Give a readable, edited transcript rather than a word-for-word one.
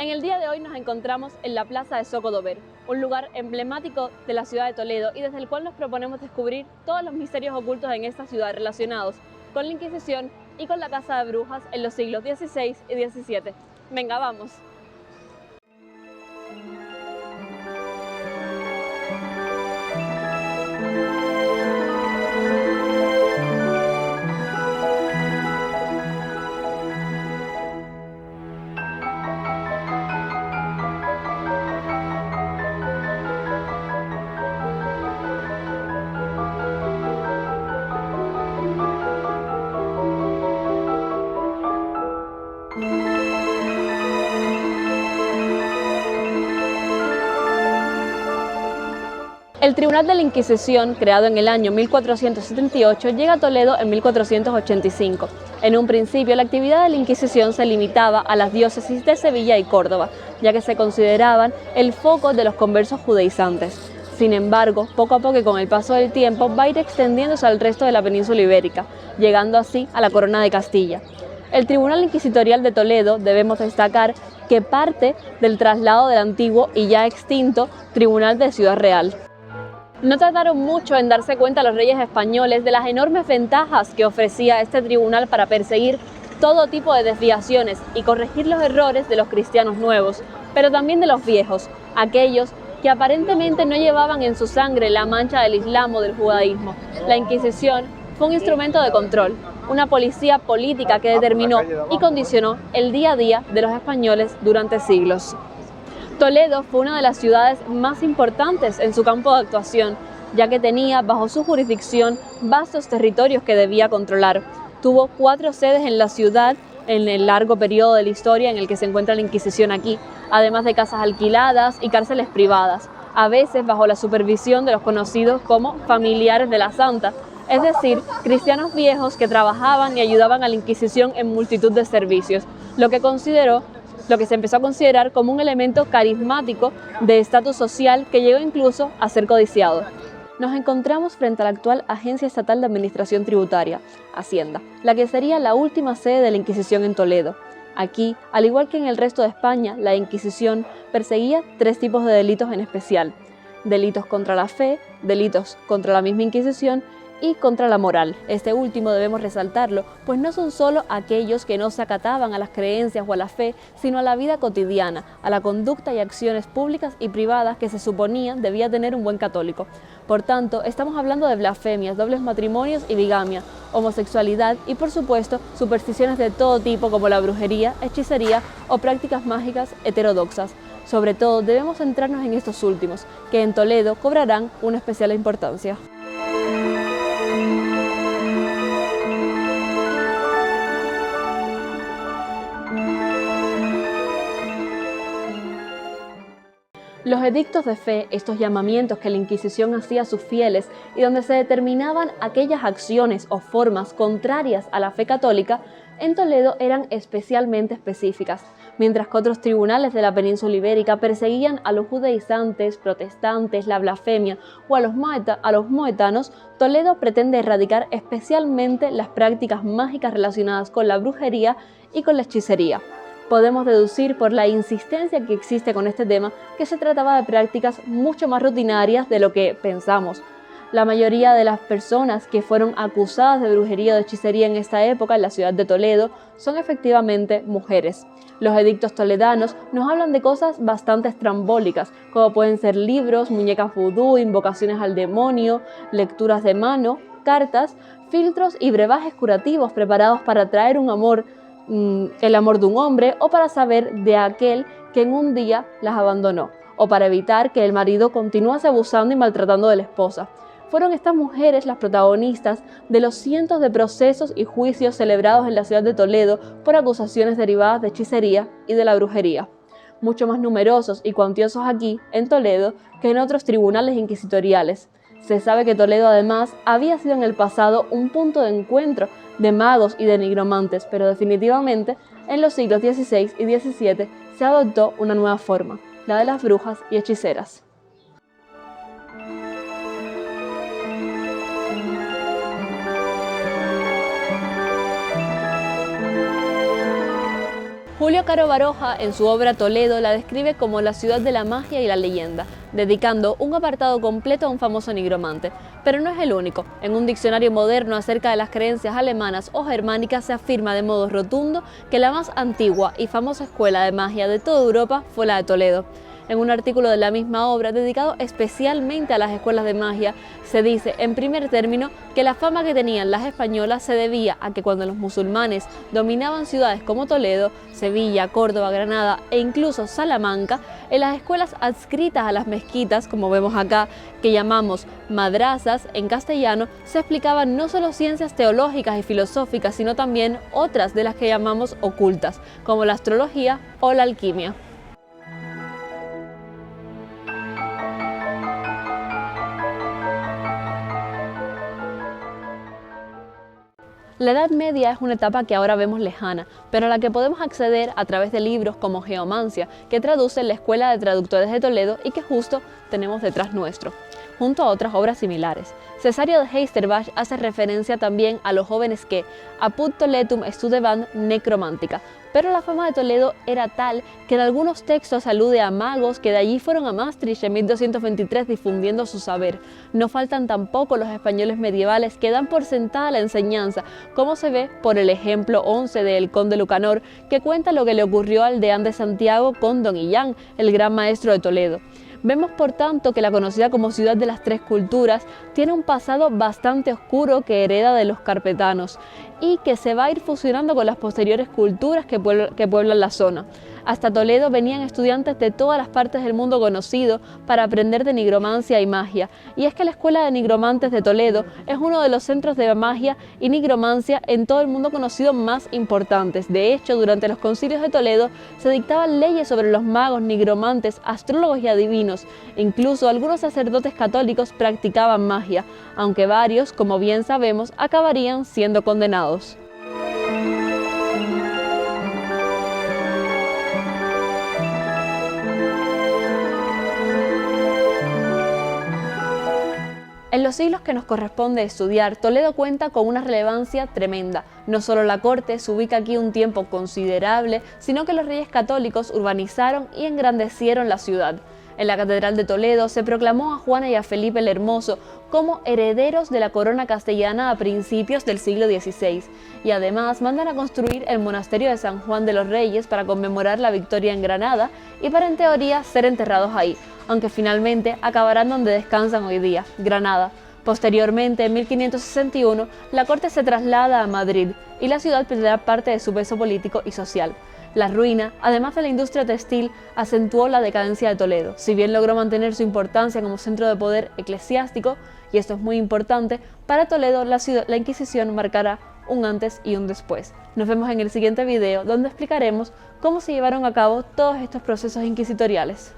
En el día de hoy nos encontramos en la Plaza de Zoco de Ver, un lugar emblemático de la ciudad de Toledo y desde el cual nos proponemos descubrir todos los misterios ocultos en esta ciudad relacionados con la Inquisición y con la Casa de Brujas en los siglos XVI y XVII. Venga, vamos. El Tribunal de la Inquisición, creado en el año 1478, llega a Toledo en 1485. En un principio, la actividad de la Inquisición se limitaba a las diócesis de Sevilla y Córdoba, ya que se consideraban el foco de los conversos judaizantes. Sin embargo, poco a poco y con el paso del tiempo, va a ir extendiéndose al resto de la península ibérica, llegando así a la Corona de Castilla. El Tribunal Inquisitorial de Toledo, debemos destacar, que parte del traslado del antiguo y ya extinto Tribunal de Ciudad Real. No tardaron mucho en darse cuenta los reyes españoles de las enormes ventajas que ofrecía este tribunal para perseguir todo tipo de desviaciones y corregir los errores de los cristianos nuevos, pero también de los viejos, aquellos que aparentemente no llevaban en su sangre la mancha del Islam o del judaísmo. La Inquisición fue un instrumento de control, una policía política que determinó y condicionó el día a día de los españoles durante siglos. Toledo fue una de las ciudades más importantes en su campo de actuación, ya que tenía bajo su jurisdicción vastos territorios que debía controlar. Tuvo 4 sedes en la ciudad en el largo periodo de la historia en el que se encuentra la Inquisición aquí, además de casas alquiladas y cárceles privadas, a veces bajo la supervisión de los conocidos como familiares de la Santa, es decir, cristianos viejos que trabajaban y ayudaban a la Inquisición en multitud de servicios, lo que se empezó a considerar como un elemento carismático de estatus social que llegó incluso a ser codiciado. Nos encontramos frente a la actual Agencia Estatal de Administración Tributaria, Hacienda, la que sería la última sede de la Inquisición en Toledo. Aquí, al igual que en el resto de España, la Inquisición perseguía 3 tipos de delitos en especial: delitos contra la fe, delitos contra la misma Inquisición y contra la moral. Este último debemos resaltarlo, pues no son solo aquellos que no se acataban a las creencias o a la fe, sino a la vida cotidiana, a la conducta y acciones públicas y privadas que se suponían debía tener un buen católico. Por tanto, estamos hablando de blasfemias, dobles matrimonios y bigamia, homosexualidad y, por supuesto, supersticiones de todo tipo como la brujería, hechicería o prácticas mágicas heterodoxas. Sobre todo, debemos centrarnos en estos últimos, que en Toledo cobrarán una especial importancia. Los edictos de fe, estos llamamientos que la Inquisición hacía a sus fieles y donde se determinaban aquellas acciones o formas contrarias a la fe católica, en Toledo eran especialmente específicas. Mientras que otros tribunales de la península ibérica perseguían a los judaizantes, protestantes, la blasfemia o a los mohetanos, Toledo pretende erradicar especialmente las prácticas mágicas relacionadas con la brujería y con la hechicería. Podemos deducir por la insistencia que existe con este tema que se trataba de prácticas mucho más rutinarias de lo que pensamos. La mayoría de las personas que fueron acusadas de brujería o de hechicería en esta época en la ciudad de Toledo son efectivamente mujeres. Los edictos toledanos nos hablan de cosas bastante estrambólicas, como pueden ser libros, muñecas vudú, invocaciones al demonio, lecturas de mano, cartas, filtros y brebajes curativos preparados para atraer el amor de un hombre o para saber de aquel que en un día las abandonó, o para evitar que el marido continuase abusando y maltratando de la esposa. Fueron estas mujeres las protagonistas de los cientos de procesos y juicios celebrados en la ciudad de Toledo por acusaciones derivadas de hechicería y de la brujería, mucho más numerosos y cuantiosos aquí, en Toledo, que en otros tribunales inquisitoriales. Se sabe que Toledo además había sido en el pasado un punto de encuentro de magos y de nigromantes, pero definitivamente en los siglos XVI y XVII se adoptó una nueva forma, la de las brujas y hechiceras. Julio Caro Baroja, en su obra Toledo, la describe como la ciudad de la magia y la leyenda, dedicando un apartado completo a un famoso nigromante. Pero no es el único. En un diccionario moderno acerca de las creencias alemanas o germánicas se afirma de modo rotundo que la más antigua y famosa escuela de magia de toda Europa fue la de Toledo. En un artículo de la misma obra, dedicado especialmente a las escuelas de magia, se dice, en primer término, que la fama que tenían las españolas se debía a que cuando los musulmanes dominaban ciudades como Toledo, Sevilla, Córdoba, Granada e incluso Salamanca, en las escuelas adscritas a las mezquitas, como vemos acá, que llamamos madrazas en castellano, se explicaban no solo ciencias teológicas y filosóficas, sino también otras de las que llamamos ocultas, como la astrología o la alquimia. La Edad Media es una etapa que ahora vemos lejana, pero a la que podemos acceder a través de libros como Geomancia, que traduce la Escuela de Traductores de Toledo y que justo tenemos detrás nuestro, junto a otras obras similares. Cesario de Heisterbach hace referencia también a los jóvenes que apud Toletum studebant necromantica, pero la fama de Toledo era tal que en algunos textos alude a magos que de allí fueron a Maastricht en 1223 difundiendo su saber. No faltan tampoco los españoles medievales que dan por sentada la enseñanza, como se ve por el ejemplo 11 de El Conde Lucanor, que cuenta lo que le ocurrió al deán de Santiago con Don Illán, el gran maestro de Toledo. Vemos por tanto que la conocida como ciudad de las tres culturas tiene un pasado bastante oscuro que hereda de los carpetanos y que se va a ir fusionando con las posteriores culturas que pueblan la zona. Hasta Toledo venían estudiantes de todas las partes del mundo conocido para aprender de nigromancia y magia, y es que la Escuela de Nigromantes de Toledo es uno de los centros de magia y nigromancia en todo el mundo conocido más importantes. De hecho, durante los concilios de Toledo se dictaban leyes sobre los magos, nigromantes, astrólogos y adivinos. Incluso algunos sacerdotes católicos practicaban magia, aunque varios, como bien sabemos, acabarían siendo condenados. En los siglos que nos corresponde estudiar, Toledo cuenta con una relevancia tremenda. No solo la corte se ubica aquí un tiempo considerable, sino que los reyes católicos urbanizaron y engrandecieron la ciudad. En la Catedral de Toledo se proclamó a Juana y a Felipe el Hermoso como herederos de la corona castellana a principios del siglo XVI, y además mandan a construir el monasterio de San Juan de los Reyes para conmemorar la victoria en Granada y para en teoría ser enterrados ahí, aunque finalmente acabarán donde descansan hoy día, Granada. Posteriormente, en 1561, la corte se traslada a Madrid y la ciudad perderá parte de su peso político y social. La ruina, además de la industria textil, acentuó la decadencia de Toledo. Si bien logró mantener su importancia como centro de poder eclesiástico, y esto es muy importante, para Toledo la Inquisición marcará un antes y un después. Nos vemos en el siguiente video, donde explicaremos cómo se llevaron a cabo todos estos procesos inquisitoriales.